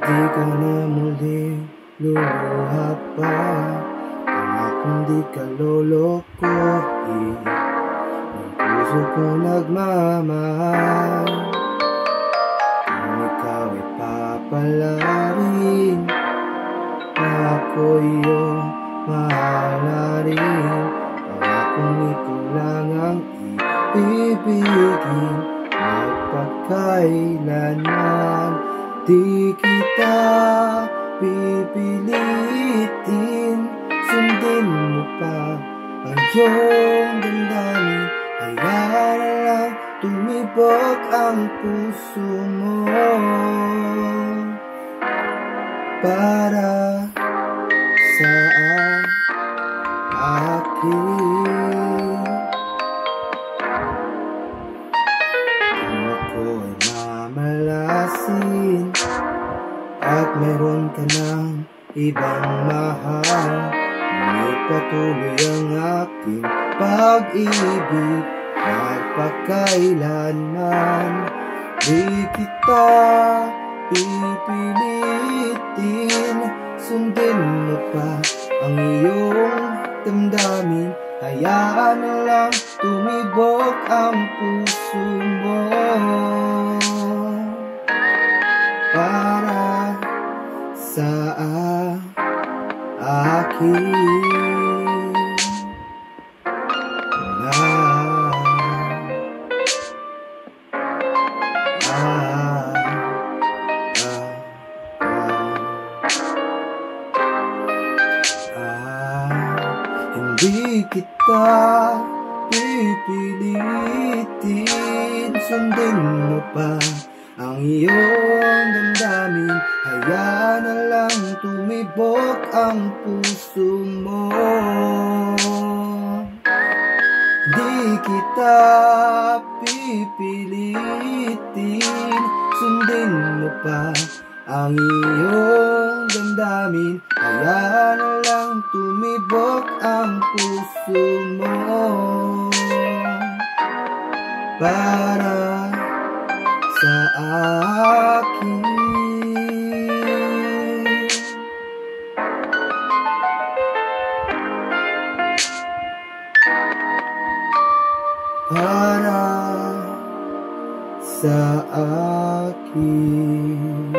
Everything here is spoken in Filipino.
Di ka na muling luluha pa, pangakong di ka lolokohin ng puso kong nagmamahal. Kung ikaw ay papalarin, na ako iyong mahal na rin. Pangakong ito lang ang ibibigin magpakailanman. Di kita pipilitin, sundin mo pa ang iyong damdamin. Hayaan na lang tumibok ang puso mo para sa akin. Kung ako ay mamalasin at meron ka ng ibang mahal, ngunit patuloy ang aking pag-ibig magpakailanman. Di kita pipilitin, sundin mo pa ang iyong damdamin. Hayaan na lang tumibok ang puso mo para sa akin. Hindi kita pipilitin, sundin mo pa ang iyong damdamin. Hayaan na lang tumibok ang puso mo. Di kita pipilitin, sundin mo pa ang iyong damdamin. Hayaan na lang tumibok ang puso mo para sa akin. Para sa akin.